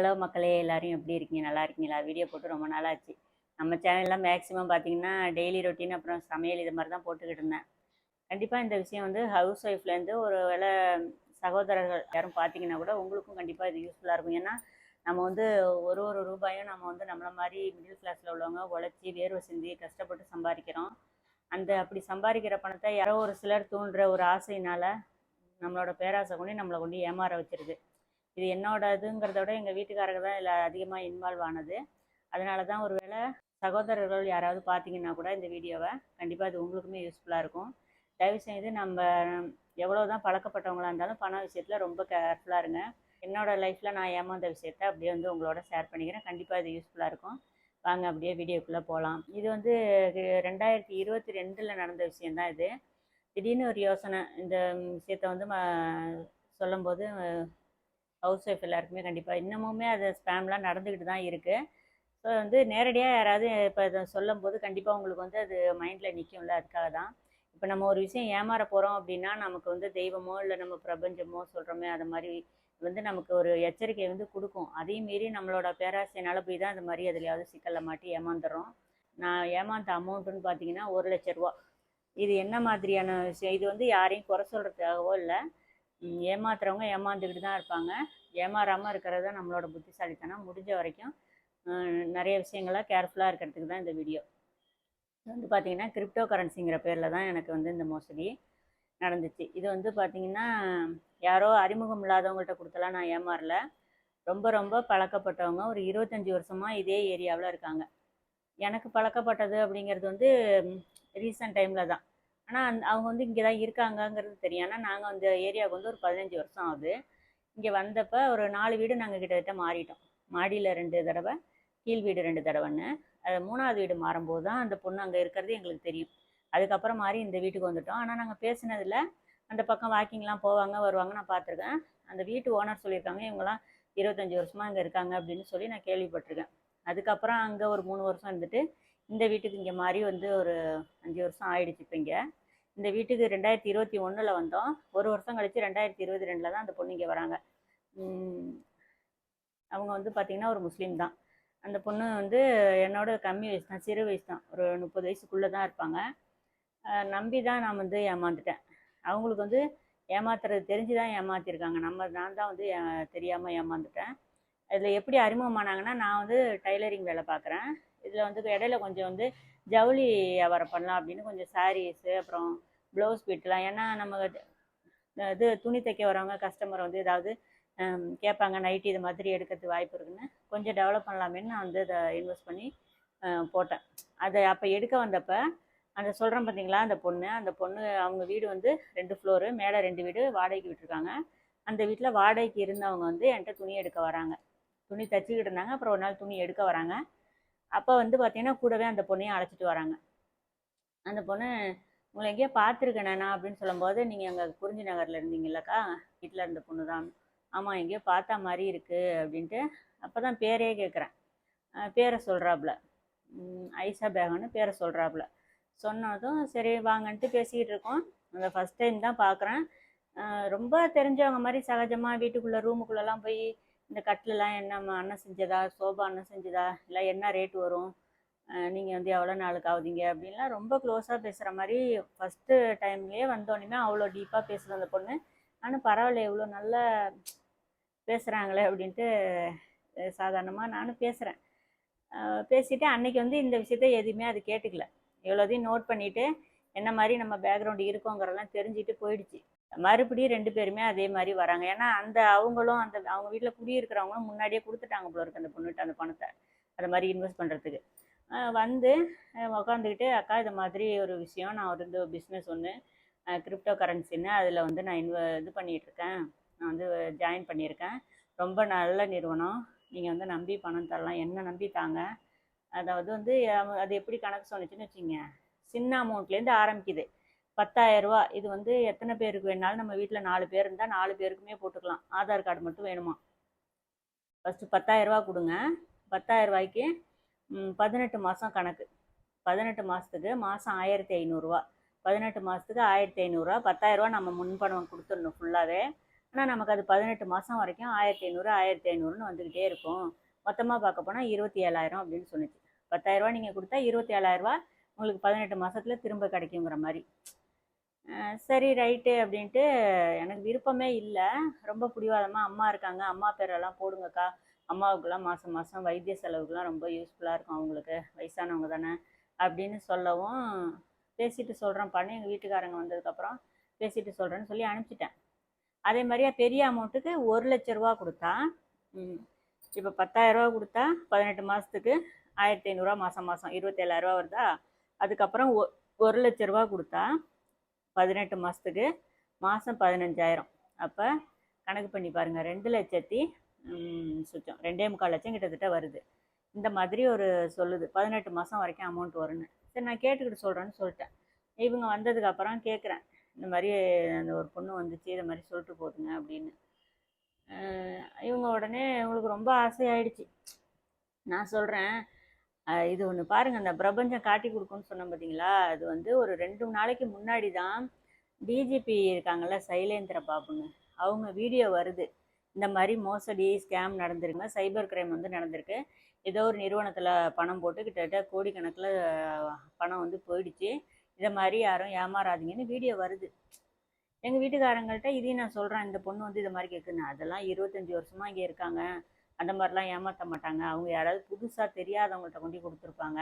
Hello மக்களே, எல்லாரும் எப்படி இருக்கீங்க? நல்லா இருக்கீங்களா? வீடியோ போட்டு ரொம்ப நாள் ஆச்சு. நம்ம சேனல்லாம் மேக்ஸிமம் பார்த்தீங்கன்னா, டெய்லி ரொட்டீன் அப்புறம் சமையல் இது மாரி தான் போட்டுக்கிட்டு இருந்தேன். கண்டிப்பாக இந்த விஷயம் வந்து ஹவுஸ் ஒய்ஃப்லேருந்து ஒரு வேளை சகோதரர்கள் யாரும் பார்த்தீங்கன்னா கூட உங்களுக்கும் கண்டிப்பாக இது யூஸ்ஃபுல்லாக இருக்கும். ஏன்னா, நம்ம வந்து ஒரு ஒரு ரூபாயும் நம்ம வந்து நம்மள மாரி மிடில் கிளாஸில் உள்ளவங்க உழைச்சி வேர்வை சிந்தி கஷ்டப்பட்டு சம்பாதிக்கிறோம். அந்த அப்படி சம்பாதிக்கிற பணத்தை யாரோ ஒரு சிலர் தூண்டுற ஒரு ஆசையினால நம்மளோட பேராசை கொண்டு நம்மளை கொண்டு ஏமாற வச்சிருது. இது என்னோட இதுங்கிறத விட எங்கள் வீட்டுக்காரங்க தான் இதில் அதிகமாக இன்வால்வ் ஆனது. அதனால தான் ஒரு வேளை சகோதரர்கள் யாராவது பார்த்தீங்கன்னா கூட இந்த வீடியோவை கண்டிப்பாக இது உங்களுக்குமே யூஸ்ஃபுல்லாக இருக்கும். தயவுசெய்து நம்ம எவ்வளோ தான் பழக்கப்பட்டவங்களா இருந்தாலும் பண விஷயத்தில் ரொம்ப கேர்ஃபுல்லாக இருங்க. என்னோடய லைஃப்பில் நான் ஏமாந்த விஷயத்த அப்படியே வந்து உங்களோட ஷேர் பண்ணிக்கிறேன். கண்டிப்பாக இது யூஸ்ஃபுல்லாக இருக்கும். வாங்க அப்படியே வீடியோக்குள்ளே போகலாம். இது வந்து 2022 நடந்த விஷயந்தான் இது. திடீர்னு ஒரு யோசனை இந்த விஷயத்த வந்து சொல்லும்போது ஹவுஸ் ஒய்ஃப் எல்லாருக்குமே கண்டிப்பாக இன்னமுமே அது ஸ்பேம்லாம் நடந்துக்கிட்டு தான் இருக்குது. ஸோ வந்து நேரடியாக யாராவது இப்போ இதை சொல்லும்போது கண்டிப்பாக உங்களுக்கு வந்து அது மைண்டில் நிற்கும்ல, அதுக்காக தான். இப்போ நம்ம ஒரு விஷயம் ஏமாற போகிறோம் அப்படின்னா நமக்கு வந்து தெய்வமோ இல்லை நம்ம பிரபஞ்சமோ சொல்கிறோமே, அது மாதிரி வந்து நமக்கு ஒரு எச்சரிக்கை வந்து கொடுக்கும். அதையும் மீறி நம்மளோட பேராசையினால் போய் தான் அந்த மாதிரி எதுலையாவது சிக்கலில் மாட்டி ஏமாந்துடுறோம். நான் ஏமாந்த அமௌண்ட்டுன்னு பார்த்தீங்கன்னா 1,00,000 ரூபா. இது என்ன மாதிரியான விஷயம்? இது வந்து யாரையும் குறை சொல்கிறதுக்காகவோ இல்லை, ஏமாத்துறவங்க ஏமாந்துக்கிட்டு தான் இருப்பாங்க. ஏமாறாமல் இருக்கிறது தான் நம்மளோட புத்திசாலித்தனம். முடிஞ்ச வரைக்கும் நிறைய விஷயங்கள கேர்ஃபுல்லாக இருக்கிறதுக்கு தான் இந்த வீடியோ. இது வந்து பார்த்திங்கன்னா கிரிப்டோ கரன்சிங்கிற பேரில் தான் எனக்கு வந்து இந்த மோசடி நடந்துச்சு. இது வந்து பார்த்திங்கன்னா யாரோ அறிமுகம் இல்லாதவங்கள்ட்ட கொடுத்தலாம் நான் ஏமாறல. ரொம்ப ரொம்ப பழக்கப்பட்டவங்க ஒரு 25 வருஷமாக இதே ஏரியாவில் இருக்காங்க. எனக்கு பழக்கப்பட்டது அப்படிங்கிறது வந்து ரீசன்ட் டைமில் தான். ஆனால் அவங்க வந்து இங்கே தான் இருக்காங்கங்கிறது தெரியும். ஆனால் நாங்கள் அந்த ஏரியாவுக்கு வந்து ஒரு 15 வருஷம் ஆகுது. இங்கே வந்தப்போ ஒரு 4 வீடு நாங்கள் கிட்டத்தட்ட மாறிட்டோம். மாடியில் 2 தடவை, கீழ் வீடு 2 தடவைன்னு. அது 3ஆவது வீடு மாறும்போது தான் அந்த பொண்ணு அங்கே இருக்கிறது எங்களுக்கு தெரியும். அதுக்கப்புறம் மாறி இந்த வீட்டுக்கு வந்துட்டோம். ஆனால் நாங்கள் பேசினதில் அந்த பக்கம் வாக்கிங்லாம் போவாங்க வருவாங்க, நான் பார்த்துருக்கேன். அந்த வீட்டு ஓனர் சொல்லியிருக்காங்க இவங்களாம் 25 வருஷமாக அங்கே இருக்காங்க அப்படின்னு சொல்லி நான் கேள்விப்பட்டிருக்கேன். அதுக்கப்புறம் அங்கே ஒரு 3 வருஷம் இருந்துட்டு இந்த வீட்டுக்கு இங்கே மாறி வந்து ஒரு 5 வருஷம் ஆயிடுச்சு. இப்போ இங்கே இந்த வீட்டுக்கு 2021 வந்தோம். ஒரு வருஷம் கழித்து 2022 தான் அந்த பொண்ணு இங்கே வராங்க. அவங்க வந்து பார்த்திங்கன்னா ஒரு முஸ்லீம் தான். அந்த பொண்ணு வந்து என்னோட கம்மி வயசு தான், சிறு வயசு தான், ஒரு 30 வயசுக்குள்ளே தான் இருப்பாங்க. நம்பி தான் நான் வந்து ஏமாந்துட்டேன். அவங்களுக்கு வந்து ஏமாத்துறது தெரிஞ்சு தான் ஏமாற்றிருக்காங்க. நான் தான் வந்து தெரியாமல் ஏமாந்துட்டேன். இதில் எப்படி அறிமுகமானாங்கன்னா, நான் வந்து டைலரிங் வேலை பார்க்குறேன். இதில் வந்து இடையில கொஞ்சம் வந்து ஜவுளி வியாபாரம் பண்ணலாம் அப்படின்னு கொஞ்சம் சாரீஸு அப்புறம் ப்ளவுஸ் பிட்லாம், ஏன்னா நம்ம இது துணி தைக்க வரவங்க கஸ்டமர் வந்து ஏதாவது கேட்பாங்க, நைட்டி இது மாதிரி எடுக்கிறதுக்கு வாய்ப்பு இருக்குன்னு கொஞ்சம் டெவலப் பண்ணலாமேன்னு நான் வந்து அதை இன்வெஸ்ட் பண்ணி போட்டேன். அதை அப்போ எடுக்க வந்தப்போ அந்த சொல்கிறேன் பார்த்தீங்களா, அந்த பொண்ணு அவங்க வீடு வந்து 2 ஃப்ளோரு, மேலே 2 வீடு வாடகைக்கு விட்டுருக்காங்க. அந்த வீட்டில் வாடகைக்கு இருந்தவங்க வந்து என்கிட்ட துணி எடுக்க வராங்க. துணி தைச்சிக்கிட்டு இருந்தாங்க. அப்புறம் ஒரு நாள் துணி எடுக்க வராங்க. அப்போ வந்து பார்த்திங்கன்னா கூடவே அந்த பொண்ணையும் அழைச்சிட்டு வராங்க. அந்த பொண்ணு உங்களை எங்கேயோ பார்த்துருக்கேண்ணா அப்படின்னு சொல்லும்போது, நீங்கள் அங்கே குறிஞ்சி நகரில் இருந்தீங்கல்லக்கா, வீட்டில் இருந்த பொண்ணு தான். ஆமாம், எங்கேயோ பார்த்தா மாதிரி இருக்குது அப்படின்ட்டு. அப்போ தான் பேரே கேட்குறேன். பேரை சொல்கிறாப்புல, ஐஷா பேகன்னு பேரை சொல்கிறாப்புல. சொன்னதும் சரி வாங்கன்ட்டு பேசிக்கிட்டு இருக்கோம். அந்த ஃபஸ்ட் டைம் தான் பார்க்குறேன். ரொம்ப தெரிஞ்சவங்க மாதிரி சகஜமாக வீட்டுக்குள்ளே ரூமுக்குள்ளெல்லாம் போய் இந்த கட்டிலெலாம் என்ன அண்ணன் செஞ்சதா, சோபா அண்ணன் செஞ்சதா, இல்லை என்ன ரேட் வரும், நீங்கள் வந்து எவ்வளோ நாளுக்கு ஆகுதீங்க அப்படின்லாம் ரொம்ப க்ளோஸாக பேசுகிற மாதிரி ஃபஸ்ட்டு டைம்லேயே வந்தோடனே அவ்வளோ டீப்பாக பேசுகிற அந்த பொண்ணு. ஆனால் பரவாயில்ல, இவ்வளோ நல்லா பேசுகிறாங்களே அப்படின்ட்டு சாதாரணமாக நானும் பேசுகிறேன். பேசிவிட்டு அன்றைக்கி வந்து இந்த விஷயத்த எதுவுமே அது கேட்டுக்கல. எவ்வளோதையும் நோட் பண்ணிவிட்டு என்ன மாதிரி நம்ம பேக்ரவுண்டு இருக்கோங்கிறதெல்லாம் தெரிஞ்சுட்டு போயிடுச்சு. மறுபடியும் 2 பேருமே அதே மாதிரி வராங்க. ஏன்னா அவங்களும் அவங்க வீட்டில் குடியிருக்கிறவங்களும் முன்னாடியே கொடுத்துட்டாங்க போல இருக்கு அந்த பொண்ணுகிட்ட அந்த பணத்தை அதை மாதிரி இன்வெஸ்ட் பண்ணுறதுக்கு. வந்து உக்காந்துக்கிட்டு, அக்கா இது மாதிரி ஒரு விஷயம், நான் ஒரு பிஸ்னஸ் ஒன்று கிரிப்டோ கரன்சின்னு அதில் வந்து நான் இது பண்ணிகிட்ருக்கேன், நான் வந்து ஜாயின் பண்ணியிருக்கேன், ரொம்ப நல்ல நிறுவனம், நீங்கள் வந்து நம்பி பணம் தரலாம், என்ன நம்பி தாங்க. அதாவது வந்து அது எப்படி கணக்கு சொன்னிச்சுன்னு வச்சுங்க, சின்ன அமௌண்ட்லேருந்து ஆரம்பிக்குது. 10,000 ரூபா. இது வந்து எத்தனை பேருக்கு வேணாலும், நம்ம வீட்டில் 4 பேர் இருந்தால் 4 பேருக்குமே போட்டுக்கலாம். ஆதார் கார்டு மட்டும் வேணுமா. ஃபஸ்ட்டு 10,000 ரூபா கொடுங்க. 10,000 ரூபாய்க்கு 18 மாதம் கணக்கு. 18 மாதத்துக்கு மாதம் 1,500 ரூபா. 18 மாதத்துக்கு 1,500 ரூபா. 10,000 ரூபா நம்ம முன்பணம் கொடுத்துடணும் ஃபுல்லாகவே. ஆனால் நமக்கு அது 18 மாதம் வரைக்கும் 1500 1500ன்னு வந்துக்கிட்டே இருக்கும். மொத்தமாக பார்க்க போனால் 27,000 அப்படின்னு சொன்னிச்சு. 10,000 நீங்கள் கொடுத்தா 27,000 உங்களுக்கு 18 மாதத்துல திரும்ப கிடைக்குங்கிற மாதிரி. சரி ரைட்டு அப்படின்ட்டு எனக்கு விருப்பமே இல்லை. ரொம்ப பிடிவாதமாக அம்மா இருக்காங்க, அம்மா பேரெல்லாம் போடுங்கக்கா, அம்மாவுக்குலாம் மாதம் மாதம் வைத்திய செலவுக்குலாம் ரொம்ப யூஸ்ஃபுல்லாக இருக்கும், அவங்களுக்கு வயசானவங்க தானே அப்படின்னு சொல்லவும், பேசிட்டு சொல்கிறேன்ப்பான்னு எங்கள் வீட்டுக்காரங்க வந்ததுக்கப்புறம் பேசிட்டு சொல்கிறேன்னு சொல்லி அனுப்பிச்சிட்டேன். அதே மாதிரியா பெரிய அமௌண்ட்டுக்கு 1,00,000 கொடுத்தா, இப்போ 10,000 கொடுத்தா 18 மாதத்துக்கு 1,500 மாதம் மாதம் 27,000 வருதா. அதுக்கப்புறம் 1,00,000 கொடுத்தா 18 மாதத்துக்கு மாதம் 15,000. அப்போ கணக்கு பண்ணி பாருங்கள், 2,00,000 சுத்தம் 2,45 லட்சம் கிட்டத்தட்ட வருது. இந்த மாதிரி ஒரு சொல்லுது 18 மாதம் வரைக்கும் அமௌண்ட் வரும்னு. சரி நான் கேட்டுக்கிட்டு சொல்கிறேன்னு சொல்லிட்டேன். இவங்க வந்ததுக்கப்புறம் கேட்குறேன், இந்த மாதிரி அந்த ஒரு பொண்ணு வந்துச்சு, இதை மாதிரி சொல்லிட்டு போகுதுங்க அப்படின்னு. இவங்க உடனே இவங்களுக்கு ரொம்ப ஆசையாயிடுச்சு. நான் சொல்கிறேன், இது ஒன்று பாருங்கள், அந்த பிரபஞ்சம் காட்டி கொடுக்குன்னு சொன்னேன் பார்த்தீங்களா, அது வந்து ஒரு 2 நாளைக்கு முன்னாடி தான் டிஜிபி இருக்காங்கள்ல சைலேந்திர பாபுன்னு, அவங்க வீடியோ வருது. இந்த மாதிரி மோசடி ஸ்கேம் நடந்திருக்குங்க, சைபர் கிரைம் வந்து நடந்திருக்கு, ஏதோ ஒரு நிறுவனத்தில் பணம் போட்டு கிட்டத்தட்ட கோடிக்கணக்கில் பணம் வந்து போயிடுச்சு, இதை மாதிரி யாரும் ஏமாறாதீங்கன்னு வீடியோ வருது. எங்கள் வீட்டுக்காரங்கள்ட்ட இதையும் நான் சொல்கிறேன், இந்த பொண்ணு வந்து இதை மாதிரி கேட்குன்னு. அதெல்லாம் 25 வருஷமாக இங்கே இருக்காங்க, அந்த மாதிரிலாம் ஏமாற்ற மாட்டாங்க, அவங்க யாராவது புதுசாக தெரியாதவங்கள்ட்ட கொண்டு கொடுத்துருப்பாங்க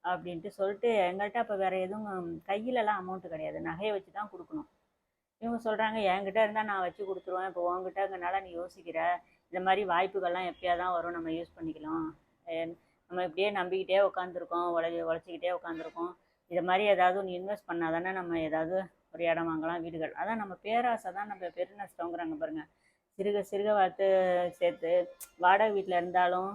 அப்படின்ட்டு சொல்லிட்டு, எங்கள்கிட்ட அப்போ வேறு எதுவும் கையிலலாம் அமௌண்ட்டு கிடையாது, நகையை வச்சு தான் கொடுக்கணும். இவங்க சொல்கிறாங்க, என்கிட்ட இருந்தால் நான் வச்சு கொடுத்துருவேன், இப்போ உங்ககிட்டங்கனால நீ யோசிக்கிற, இந்த மாதிரி வாய்ப்புகள்லாம் எப்போயா தான் வரும், நம்ம யூஸ் பண்ணிக்கலாம், நம்ம இப்படியே நம்பிக்கிட்டே உட்காந்துருக்கோம், உழைச்சிக்கிட்டே உட்காந்துருக்கோம், இதை மாதிரி ஏதாவது ஒன்று இன்வெஸ்ட் பண்ணால் தானே நம்ம ஏதாவது ஒரு இடம் வாங்கலாம், வீடுகள். அதான் நம்ம பேராசை தான் நம்ம பெரு நஷ்டங்கிறாங்க பாருங்கள். சிறுக சிறுக வளர்த்து சேர்த்து வாடகை வீட்டில் இருந்தாலும்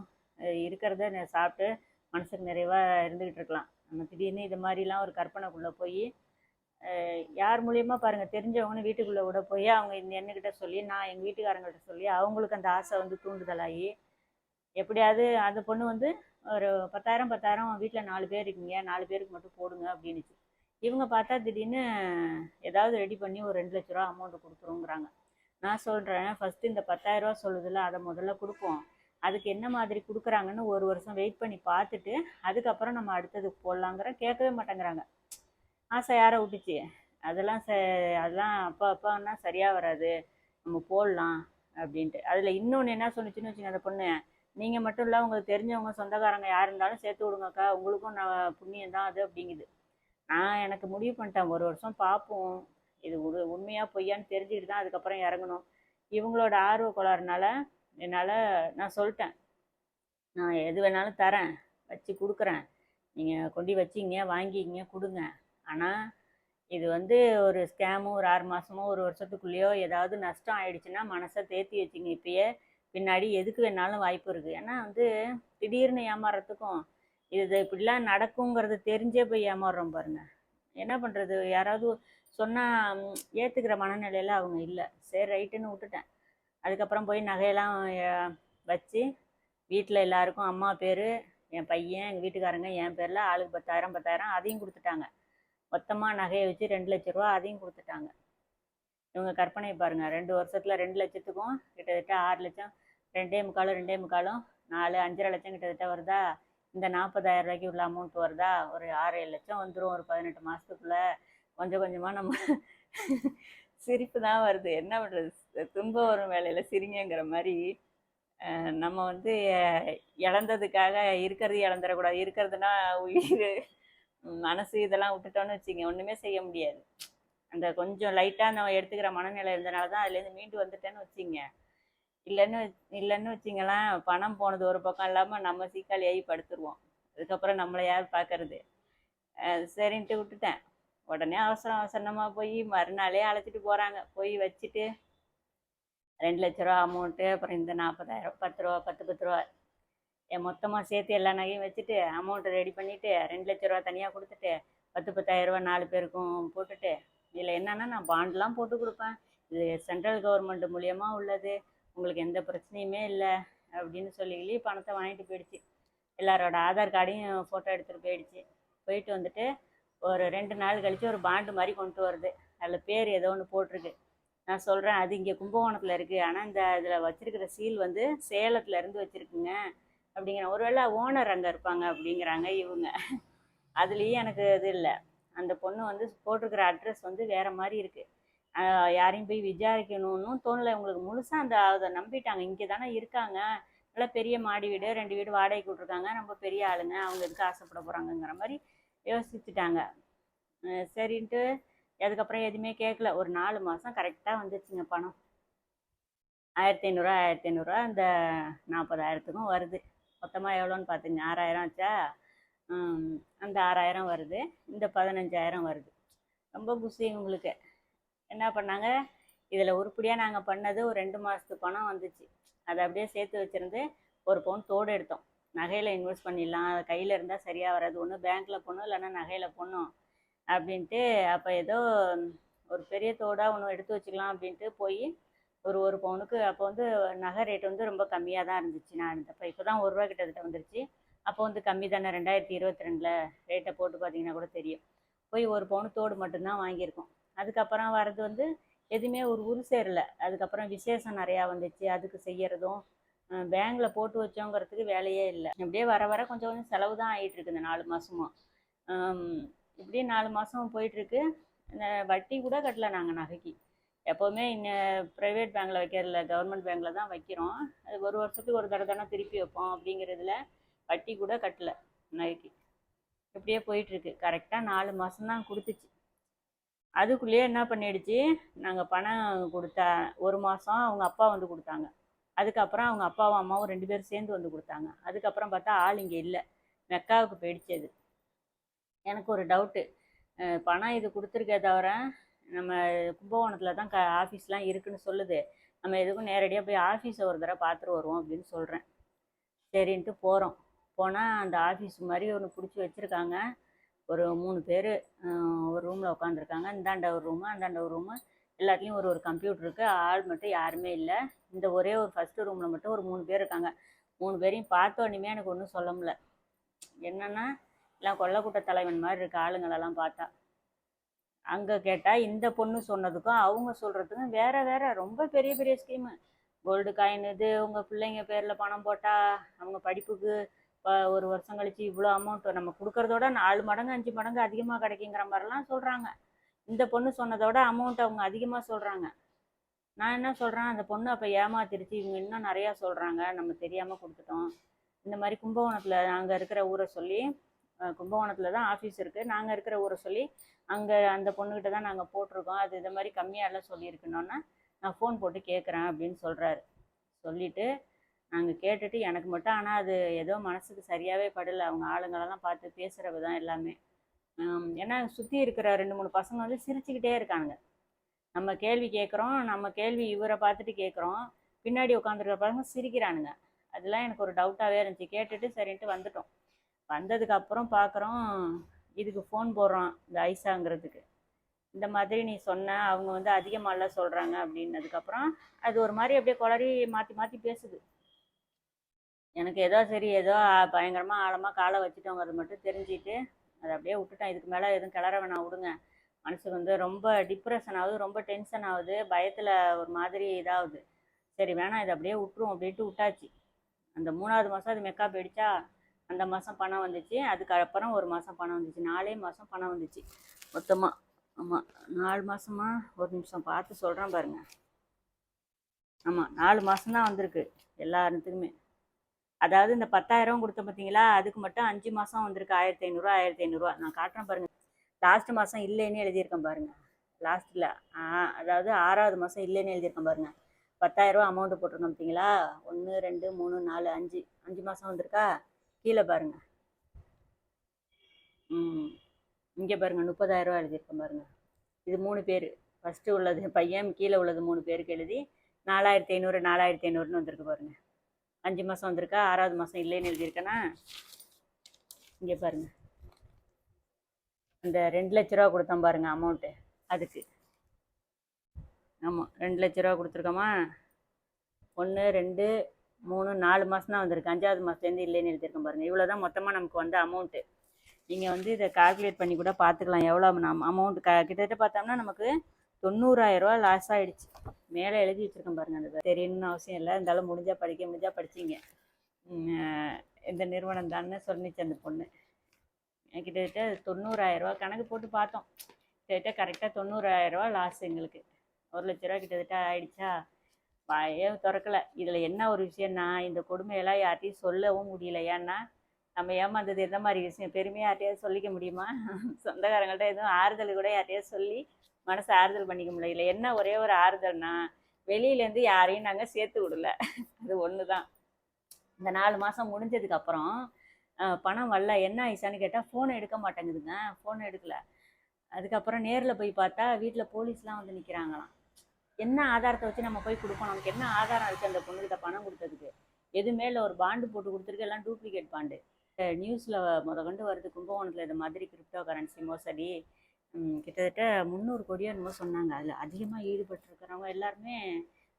இருக்கிறத சாப்பிட்டு மனசுக்கு நிறைவாக இருந்துக்கிட்டு இருக்கலாம். நம்ம திடீர்னு இது மாதிரிலாம் ஒரு கற்பனைக்குள்ளே போய் யார் மூலியமாக பாருங்கள், தெரிஞ்சவங்கன்னு வீட்டுக்குள்ளே விட போய் அவங்க என்கிட்ட சொல்லி, நான் எங்கள் வீட்டுக்காரங்கள்ட்ட சொல்லி, அவங்களுக்கு அந்த ஆசை வந்து தூண்டுதலாகி, எப்படியாவது அந்த பொண்ணு வந்து ஒரு 10,000 வீட்டில் 4 பேர் இருக்கீங்க, 4 பேருக்கு மட்டும் போடுங்க அப்படின்னுச்சு. இவங்க பார்த்தா திடீர்னு ஏதாவது ரெடி பண்ணி ஒரு 2,00,000 அமௌண்ட்டு கொடுத்துருங்கிறாங்க. நான் சொல்கிறேன், ஃபஸ்ட்டு இந்த 10,000 சொல்லுதில்ல, அதை முதல்ல கொடுப்போம், அதுக்கு என்ன மாதிரி கொடுக்குறாங்கன்னு ஒரு வருஷம் வெயிட் பண்ணி பார்த்துட்டு அதுக்கப்புறம் நம்ம அடுத்ததுக்கு போடலாங்கிற. கேட்கவே மாட்டேங்கிறாங்க. ஆசை யாரை விட்டுச்சு, அதெல்லாம் அதெல்லாம் அப்பான்னா சரியாக வராது, நம்ம போடலாம் அப்படின்ட்டு. அதில் இன்னொன்று என்ன சொன்னிச்சுன்னு வச்சுங்க அந்த பொண்ணு, நீங்கள் மட்டும் இல்லை, உங்களுக்கு தெரிஞ்சவங்க சொந்தக்காரங்க யார் இருந்தாலும் சேர்த்து விடுங்கக்கா, உங்களுக்கும் நான் புண்ணியம் தான் அது அப்படிங்குது. நான் எனக்கு முடிவு பண்ணிட்டேன், ஒரு வருஷம் பார்ப்போம், இது உண்மையாக பொய்யான்னு தெரிஞ்சுக்கிட்டு தான் அதுக்கப்புறம் இறங்கணும். இவங்களோட ஆர்வ கோளாறுனால என்னால், நான் சொல்லிட்டேன், நான் எது வேணாலும் தரேன், வச்சு கொடுக்குறேன், நீங்கள் கொண்டு வச்சிங்க வாங்கிங்க கொடுங்க, ஆனால் இது வந்து ஒரு ஸ்கேமோ ஒரு 6 மாதமோ ஒரு வருஷத்துக்குள்ளேயோ ஏதாவது நஷ்டம் ஆயிடுச்சுன்னா மனசை தேர்த்தி வச்சுங்க இப்பயே, பின்னாடி எதுக்கு வேணாலும் வாய்ப்பு இருக்குது. ஏன்னா வந்து திடீர்னு ஏமாறுறதுக்கும் இது இப்படிலாம் நடக்குங்கிறது தெரிஞ்சே போய் ஏமாறுறோம் பாருங்க. என்ன பண்ணுறது, யாராவது சொன்னால் ஏற்றுக்கிற மனநிலையில் அவங்க இல்லை. சரி ரைட்டுன்னு விட்டுட்டேன். அதுக்கப்புறம் போய் நகையெல்லாம் வச்சு வீட்டில் எல்லாருக்கும் அம்மா பேர், என் பையன், எங்கள் வீட்டுக்காரங்க, என் பேரில் ஆளுக்கு 10,000 அதையும் கொடுத்துட்டாங்க. மொத்தமாக நகையை வச்சு 2,00,000 அதையும் கொடுத்துட்டாங்க. இவங்க கற்பனை பாருங்கள், 2 வருஷத்தில் 2 லட்சத்துக்கும் கிட்டத்தட்ட 6 லட்சம், 2,45 4 5,5 லட்சம் கிட்டத்தட்ட வருதா. இந்த 40,000 உள்ள அமௌண்ட் வருதா, ஒரு 6-7 லட்சம் வந்துடும் ஒரு 18 மாதத்துக்குள்ளே. கொஞ்சம் கொஞ்சமாக நம்ம சிரிப்பு தான் வருது, என்ன பண்ணுறது, துன்பம் வரும் வேலையில் சிரிங்கிற மாதிரி. நம்ம வந்து இழந்ததுக்காக இருக்கிறது இழந்துடக்கூடாது, இருக்கிறதுனா உயிர் மனசு இதெல்லாம் விட்டுட்டோன்னு வச்சுங்க, ஒன்றுமே செய்ய முடியாது. அந்த கொஞ்சம் லைட்டாக நம்ம எடுத்துக்கிற மனநிலை இருந்தனால தான் அதுலேருந்து மீண்டு வந்துட்டேன்னு வச்சுங்க. இல்லைன்னு வச்சிங்களேன், பணம் போனது ஒரு பக்கம் இல்லாமல் நம்ம சீக்காளியாகி படுத்துருவோம். அதுக்கப்புறம் நம்மளை யார் பார்க்கறது. சரின்ட்டு விட்டுட்டேன். உடனே அவசரமாக போய் மறுநாளே அழைச்சிட்டு போகிறாங்க. போய் வச்சுட்டு 2,00,000 அமௌண்ட்டு, அப்புறம் இந்த 40,000, 10 ரூபா மொத்தமாக சேர்த்து எல்லா நகையும் வச்சுட்டு அமௌண்ட்டை ரெடி பண்ணிவிட்டு 2,00,000 தனியாக கொடுத்துட்டு 10,000 4 பேருக்கும் போட்டுட்டு, இதில் என்னென்னா நான் பாண்டெலாம் போட்டு கொடுப்பேன், இது சென்ட்ரல் கவர்மெண்ட் மூலியமாக உள்ளது, உங்களுக்கு எந்த பிரச்சனையுமே இல்லை அப்படின்னு சொல்லி பணத்தை வாங்கிட்டு போயிடுச்சு. எல்லாரோட ஆதார் கார்டையும் ஃபோட்டோ எடுத்துகிட்டு போயிடுச்சு. போயிட்டு வந்துட்டு ஒரு 2 நாள் கழித்து ஒரு பாண்டு மாதிரி கொண்டு வருது, அதில் பேர் ஏதோ ஒன்று போட்டிருக்கு, நான் சொல்கிறேன் அது இங்கே கும்பகோணத்தில் இருக்குது, ஆனால் இந்த இதில் வச்சிருக்கிற சீல் வந்து சேலத்தில் இருந்து வச்சுருக்குங்க அப்படிங்கிற. ஒருவேளை ஓனர் அங்கே இருப்பாங்க அப்படிங்கிறாங்க இவங்க. அதுலேயும் எனக்கு இது இல்லை. அந்த பொண்ணு வந்து போட்டிருக்கிற அட்ரஸ் வந்து வேறு மாதிரி இருக்குது. யாரையும் போய் விசாரிக்கணும்னு தோணலை உங்களுக்கு. முழுசாக அதை நம்பிட்டாங்க. இங்கே தானே இருக்காங்க, நல்லா பெரிய மாடி வீடு, 2 வீடு வாடகைக்கு விட்ருக்காங்க, நம்ம பெரிய ஆளுங்க, அவங்க எதுக்கு ஆசைப்பட போகிறாங்கங்கிற மாதிரி யோசிச்சுட்டாங்க. சரின்ட்டு அதுக்கப்புறம் எதுவுமே கேட்கல. ஒரு 4 மாதம் கரெக்டாக வந்துச்சுங்க பணம். 1500 1500 அந்த 40,000த்துக்கும் வருது. மொத்தமாக எவ்வளோன்னு பார்த்துங்க, 6000 ஆச்சா. அந்த 6000 வருது, இந்த 15,000 வருது. ரொம்ப குஷி உங்களுக்கு. என்ன பண்ணாங்க, இதில் உருப்படியாக நாங்கள் பண்ணது ஒரு 2 மாதத்து பணம் வந்துச்சு. அதை அப்படியே சேர்த்து வச்சுருந்து ஒரு பவுன் தோடு எடுத்தோம். நகையில் இன்வெஸ்ட் பண்ணிடலாம், கையில் இருந்தால் சரியாக வராது, ஒன்று பேங்க்கில் போடணும் இல்லைன்னா நகையில் போடணும் அப்படின்ட்டு. அப்போ ஏதோ ஒரு பெரிய தோடாக ஒன்று எடுத்து வச்சுக்கலாம் அப்படின்ட்டு போய் ஒரு பவுனுக்கு அப்போ வந்து நகை ரேட் வந்து ரொம்ப கம்மியாக தான் இருந்துச்சு. நான் இருந்தப்போ இப்போ தான் 1 ரூபா கிட்டத்தட்ட வந்துருச்சு. அப்போ வந்து கம்மி தானே, 2022 ரேட்டை போட்டு பார்த்தீங்கன்னா கூட தெரியும். போய் ஒரு பவுன் தோடு மட்டும்தான் வாங்கியிருக்கோம். அதுக்கப்புறம் வர்றது வந்து எதுவுமே ஒரு சேரலை. அதுக்கப்புறம் விசேஷம் நிறையா வந்துச்சு, அதுக்கு செய்யறதும் பேங்கில் போட்டு வச்சோங்கிறதுக்கு வேலையே இல்லை. அப்படியே வர வர கொஞ்சம் கொஞ்சம் செலவு தான் ஆகிட்டு இருக்கு இந்த 4 மாதமும். இப்படியே 4 மாதம் போயிட்டுருக்கு. வட்டி கூட கட்டலை நாங்கள் நகைக்கு. எப்போவுமே ப்ரைவேட் பேங்கில் வைக்கிறதில்ல, கவர்மெண்ட் பேங்கில் தான் வைக்கிறோம். அது ஒரு வருஷத்துக்கு ஒரு தடவை தானே திருப்பி வைப்போம் அப்படிங்கிறதுல வட்டி கூட கட்டலை நகைக்கு. இப்படியே போயிட்டுருக்கு. கரெக்டாக 4 மாதம் தான் கொடுத்துச்சு. அதுக்குள்ளேயே என்ன பண்ணிடுச்சு, நாங்கள் பணம் கொடுத்தா 1 மாதம் அவங்க அப்பா வந்து கொடுத்தாங்க. அதுக்கப்புறம் அவங்க அப்பாவும் அம்மாவும் 2 பேரும் சேர்ந்து வந்து கொடுத்தாங்க. அதுக்கப்புறம் பார்த்தா ஆள் இங்கே இல்லை, மெக்காவுக்கு போயிடுச்சு. அது எனக்கு ஒரு டவுட்டு. பணம் இது கொடுத்துருக்கே தவிர நம்ம கும்பகோணத்தில் தான் ஆஃபீஸ்லாம் இருக்குதுன்னு சொல்லுது. நம்ம எதுக்கும் நேரடியாக போய் ஆஃபீஸை ஒரு தடவை பார்த்துட்டு வருவோம் அப்படின்னு சொல்கிறேன். சரின்ட்டு போகிறோம். போனால் அந்த ஆஃபீஸ் மாதிரி ஒன்று பிடிச்சி வச்சுருக்காங்க. ஒரு 3 பேர் ஒரு ரூமில் உட்காந்துருக்காங்க. இந்தாண்ட ஒரு ரூமு, அந்தாண்ட ஒரு ரூமு, எல்லாத்துலேயும் ஒரு கம்ப்யூட்டர் இருக்குது. ஆள் மட்டும் யாருமே இல்லை. இந்த ஒரே ஒரு ஃபஸ்ட்டு ரூமில் மட்டும் ஒரு 3 பேர் இருக்காங்க. 3 பேரையும் பார்த்தோன்னே எனக்கு ஒன்றும் சொல்ல முடியல. என்னென்னா எல்லாம் கொல்லக்கூட்ட தலைவன் மாதிரி இருக்குது ஆளுங்களெல்லாம் பார்த்தா. அங்கே கேட்டால் இந்த பொண்ணு சொன்னதுக்கும் அவங்க சொல்கிறதுக்கும் வேறு வேறு. ரொம்ப பெரிய பெரிய ஸ்கீமு. கோல்டு காயின் இது, உங்கள் பிள்ளைங்க பேரில் பணம் போட்டால் அவங்க படிப்புக்கு ஒரு வருஷம் கழிச்சு இவ்வளோ அமௌண்ட் நம்ம கொடுக்குறதோட 4 மடங்கு 5 மடங்கு அதிகமாக கிடைக்குங்கிற மாதிரிலாம் சொல்கிறாங்க. இந்த பொண்ணு சொன்னதோட அமௌண்ட் அவங்க அதிகமாக சொல்கிறாங்க. நான் என்ன சொல்கிறேன், அந்த பொண்ணு அப்போ ஏமாத்திருச்சு, இவங்க இன்னும் நிறையா சொல்கிறாங்க, நம்ம தெரியாமல் கொடுத்துட்டோம். இந்த மாதிரி கும்பகோணத்தில் நாங்கள் இருக்கிற ஊரை சொல்லி, கும்பகோணத்தில் தான் ஆஃபீஸ் இருக்குது, நாங்கள் இருக்கிற ஊரை சொல்லி அங்கே அந்த பொண்ணுக்கிட்ட தான் நாங்கள் போட்டிருக்கோம், அது இந்த மாதிரி கம்மியாலாம் சொல்லியிருக்கணுன்னா நான் ஃபோன் போட்டு கேட்குறேன் அப்படின்னு சொல்கிறாரு. சொல்லிவிட்டு நாங்கள் கேட்டுட்டு எனக்கு மட்டும் ஆனால் அது ஏதோ மனசுக்கு சரியாகவே படலை. அவங்க ஆளுங்களெல்லாம் பார்த்து பேசுகிற விதம் எல்லாமே. ஏன்னா சுற்றி இருக்கிற 2-3 பசங்க வந்து சிரிச்சுக்கிட்டே இருக்கானுங்க. நம்ம கேள்வி கேட்குறோம், நம்ம கேள்வி இவரை பார்த்துட்டு கேட்குறோம், பின்னாடி உட்காந்துருக்கிற பசங்க சிரிக்கிறானுங்க. அதெல்லாம் எனக்கு ஒரு டவுட்டாகவே இருந்துச்சு. கேட்டுட்டு சரின்ட்டு வந்துட்டோம். வந்ததுக்கப்புறம் பார்க்குறோம், இதுக்கு ஃபோன் போடுறோம் இந்த ஐசாங்கிறதுக்கு. இந்த மாதிரி நீ சொன்ன, அவங்க வந்து அதிகமாகலாம் சொல்கிறாங்க அப்படின்னதுக்கப்புறம் அது ஒரு மாதிரி அப்படியே குளறி மாற்றி மாற்றி பேசுது. எனக்கு ஏதோ சரி ஏதோ பயங்கரமாக ஆழமாக காலை வச்சுட்டோங்கிறது மட்டும் தெரிஞ்சுட்டு அதை அப்படியே விட்டுட்டேன். இதுக்கு மேலே எதுவும் கிளற வேணாம், விடுங்க. மனசுக்கு வந்து ரொம்ப டிப்ரெஷன் ஆகுது, ரொம்ப டென்ஷன் ஆகுது, பயத்தில் ஒரு மாதிரி இதாகுது. சரி வேணாம், இதை அப்படியே விட்டுரும் அப்படின்ட்டு விட்டாச்சு. அந்த 3வது மாதம் அது மெக்கா போயிடுச்சா, அந்த மாதம் பணம் வந்துச்சு. அதுக்கப்புறம் 1 மாதம் பணம் வந்துச்சு. 4 மாதம் பணம் வந்துச்சு மொத்தமாக. ஆமாம் 4 மாதமா, ஒரு நிமிஷம் பார்த்து சொல்கிறேன் பாருங்கள். ஆமாம் 4 மாதம்தான் வந்திருக்கு எல்லாத்துக்குமே. அதாவது இந்த 10,000 கொடுத்த பார்த்தீங்களா, அதுக்கு மட்டும் 5 மாதம் வந்திருக்கு 1500 1500. நான் காட்டுறேன் பாருங்கள். லாஸ்ட் மாதம் இல்லைன்னு எழுதியிருக்கேன் பாருங்கள். லாஸ்ட்டில் அதாவது 6வது மாதம் இல்லைன்னு எழுதியிருக்கேன் பாருங்கள். 10,000 அமௌண்ட்டு போட்டிருக்கோம் பார்த்தீங்களா, 1 2 3 4 5 மாதம் வந்திருக்கா. கீழே பாருங்கள், இங்கே பாருங்கள் 30,000 எழுதியிருக்கேன் பாருங்கள். இது 3 பேர், ஃபஸ்ட்டு உள்ளது பையன், கீழே உள்ளது 3 பேருக்கு எழுதி 4,500 4,500ன்னு வந்திருக்கு பாருங்கள். 5 மாதம் வந்திருக்கா. 6வது மாதம் இல்லைன்னு எழுதியிருக்கேன்னா இங்கே பாருங்கள். அந்த 2 லட்ச ரூபா கொடுத்தோம் பாருங்கள் அமௌண்ட்டு, அதுக்கு. ஆமாம் 2 லட்ச ரூபா கொடுத்துருக்கோமா. 1 2 3 4 மாதம் தான் வந்திருக்கு. 5வது மாதத்துலேருந்து இல்லைன்னு எழுதியிருக்கேன் பாருங்கள். இவ்வளோ தான் மொத்தமாக நமக்கு வந்த அமௌண்ட்டு. நீங்கள் வந்து இதை கால்குலேட் பண்ணி கூட பார்த்துக்கலாம் எவ்வளோ நம்ம அமௌண்ட். கிட்டத்தட்ட பார்த்தோம்னா நமக்கு 90,000 லாஸ் ஆகிடுச்சு. மேலே எழுதி வச்சுருக்கேன் பாருங்கள், அந்த தெரியணும்னு அவசியம் இல்லை, இருந்தாலும் முடிஞ்சால் படிச்சிங்க. இந்த நிறுவனம் தான்னு சொன்னிச்சு அந்த பொண்ணு. கிட்டத்தட்ட 90,000 கணக்கு போட்டு பார்த்தோம். கிட்டத்தட்ட கரெக்டாக 90,000 லாஸ் எங்களுக்கு. 1,00,000 கிட்டத்தட்ட ஆயிடுச்சா. வாயே திறக்கலை. இதில் என்ன ஒரு விஷயம்னா, இந்த கொடுமையெல்லாம் யார்ட்டையும் சொல்லவும் முடியல. ஏன்னா நம்ம ஏமாந்தது எந்த மாதிரி விஷயம் பெருமையாக யார்ட்டையாவது சொல்லிக்க முடியுமா? சொந்தக்காரங்கள்ட்ட எதுவும் ஆறுதல் கூட யார்ட்டையாவது சொல்லி மனசை ஆறுதல் பண்ணிக்க முடியல. என்ன ஒரே ஒரு ஆறுதல்னா, வெளியிலேருந்து யாரையும் நாங்கள் சேர்த்து விடல. அது ஒன்று தான். இந்த 4 மாதம் முடிஞ்சதுக்கப்புறம் பணம் வரல, என்ன ஆயிடுச்சான்னு கேட்டால் ஃபோனை எடுக்க மாட்டேங்குதுங்க. ஃபோனை எடுக்கலை. அதுக்கப்புறம் நேரில் போய் பார்த்தா வீட்டில் போலீஸ்லாம் வந்து நிற்கிறாங்களாம். என்ன ஆதாரத்தை வச்சு நம்ம போய் கொடுப்போம்? நமக்கு என்ன ஆதாரம் இருக்குது அந்த பொண்ணுக்கிட்ட பணம் கொடுத்ததுக்கு? எதுவுமே இல்லை. ஒரு பாண்டு போட்டு கொடுத்துருக்கு, எல்லாம் டூப்ளிகேட் பாண்டு. நியூஸில் கொண்டு வருது, கும்பகோணத்தில் இது மாதிரி கிரிப்டோ கரன்சி மோசடி. கிட்டத்தட்ட 300 கோடியோ என்னமோ சொன்னாங்க. அதில் அதிகமாக ஈடுபட்டிருக்கிறவங்க எல்லாருமே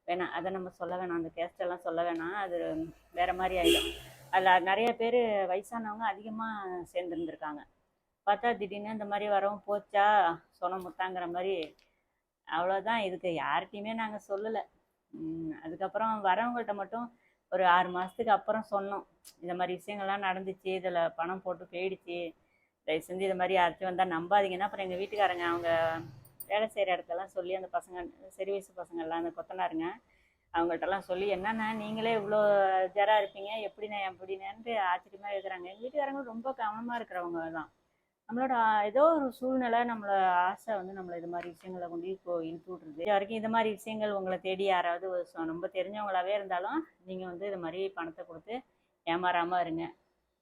வேணாம், அதை நம்ம சொல்ல வேணாம், அந்த கேஸ்டெல்லாம் சொல்ல வேணாம், அது வேறு மாதிரி ஆகிடும். அதில் நிறைய பேர் வயசானவங்க அதிகமாக சேர்ந்துருந்துருக்காங்க. பார்த்தா திடீர்னு இந்த மாதிரி வரவும் போச்சா சொன்ன முத்தாங்கிற மாதிரி. அவ்வளோதான். இதுக்கு யார்கிட்டையுமே நாங்கள் சொல்லலை. அதுக்கப்புறம் வரவங்கள்ட்ட மட்டும் ஒரு 6 மாதத்துக்கு அப்புறம் சொன்னோம், இந்த மாதிரி விஷயங்கள்லாம் நடந்துச்சு, இதில் பணம் போட்டு போயிடுச்சு, தயவு செஞ்சு இது மாதிரி யாராச்சும் வந்தால் நம்பாதீங்கன்னா. அப்புறம் எங்கள் வீட்டுக்காரங்க அவங்க வேலை செய்கிற இடத்துலலாம் சொல்லி, அந்த பசங்க சரி வயசு பசங்கள்லாம் அந்த கொத்தனாருங்க அவங்கள்ட்டலாம் சொல்லி, என்னென்னா நீங்களே இவ்வளோ ஜராக இருப்பீங்க, எப்படிண்ணே எப்படின்னு ஆச்சரியமாக இருக்கிறாங்க. எங்கள் வீட்டுக்காரங்க ரொம்ப கவனமாக இருக்கிறவங்க தான். நம்மளோட ஏதோ ஒரு சூழ்நிலை, நம்மளோட ஆசை வந்து நம்மளை இது மாதிரி விஷயங்களை கொண்டு இப்போ இழுத்து விட்ருது. இது வரைக்கும் இது மாதிரி விஷயங்கள் உங்களை தேடி யாராவது ரொம்ப தெரிஞ்சவங்களாவே இருந்தாலும் நீங்கள் வந்து இது மாதிரி பணத்தை கொடுத்து ஏமாறாமல் இருங்க.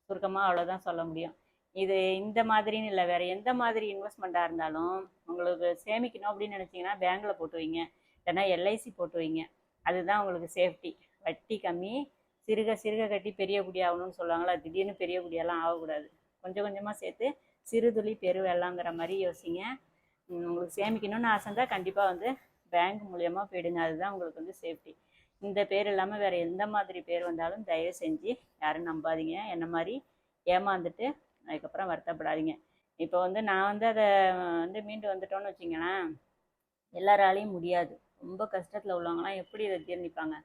சுருக்கமாக அவ்வளோதான் சொல்ல முடியும். இது இந்த மாதிரின்னு இல்லை, வேறு எந்த மாதிரி இன்வெஸ்ட்மெண்ட்டாக இருந்தாலும் உங்களுக்கு சேமிக்கணும் அப்படின்னு நினச்சிங்கன்னா பேங்க்கில் போட்டு வைங்க, இல்லைன்னா எல்ஐசி போட்டு வைங்க. அதுதான் உங்களுக்கு சேஃப்டி. வட்டி கம்மி, சிறுக சிறுக கட்டி பெரிய குடி ஆகணும்னு சொல்லுவாங்களா, திடீர்னு பெரிய குடியெல்லாம் ஆகக்கூடாது. கொஞ்சம் கொஞ்சமாக சேர்த்து சிறுதுளி பெருவெல்லாங்கிற மாதிரி யோசிங்க. உங்களுக்கு சேமிக்கணும்னு ஆசை இருந்தால் கண்டிப்பாக வந்து பேங்க் மூலியமாக போயிடுங்க. அதுதான் உங்களுக்கு வந்து சேஃப்டி. இந்த பேர் இல்லாமல் வேறு எந்த மாதிரி பேர் வந்தாலும் தயவு செஞ்சு யாரும் நம்பாதீங்க. என்ன மாதிரி ஏமாந்துட்டு அதுக்கப்புறம் வருத்தப்படாதீங்க. இப்போ வந்து நான் வந்து அதை வந்து மீண்டு வந்துட்டோன்னு வச்சிங்களேன், எல்லாராலையும் முடியாது. ரொம்ப கஷ்டத்தில் உள்ளவங்களாம் எப்படி இதை ஜீர்ணிப்பாங்க?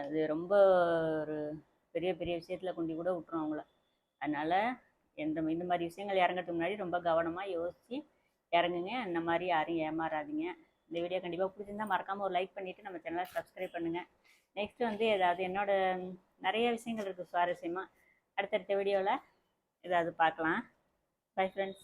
இது ரொம்ப ஒரு பெரிய பெரிய விஷயத்தில் கொண்டு கூட விட்டுரும் அவங்கள. அதனால் இந்த மாதிரி விஷயங்கள் இறங்கிறதுக்கு முன்னாடி ரொம்ப கவனமாக யோசித்து இறங்குங்க. இந்த மாதிரி யாரும் ஏமாறாதீங்க. இந்த வீடியோ கண்டிப்பாக பிடிச்சிருந்தால் மறக்காமல் ஒரு லைக் பண்ணிவிட்டு நம்ம சேனலை சப்ஸ்கிரைப் பண்ணுங்கள். நெக்ஸ்ட்டு வந்து ஏதாவது என்னோட நிறைய விஷயங்கள் இருக்குது சுவாரஸ்யமாக, அடுத்தடுத்த வீடியோவில் ஏதாவது பார்க்கலாம். Bye friends.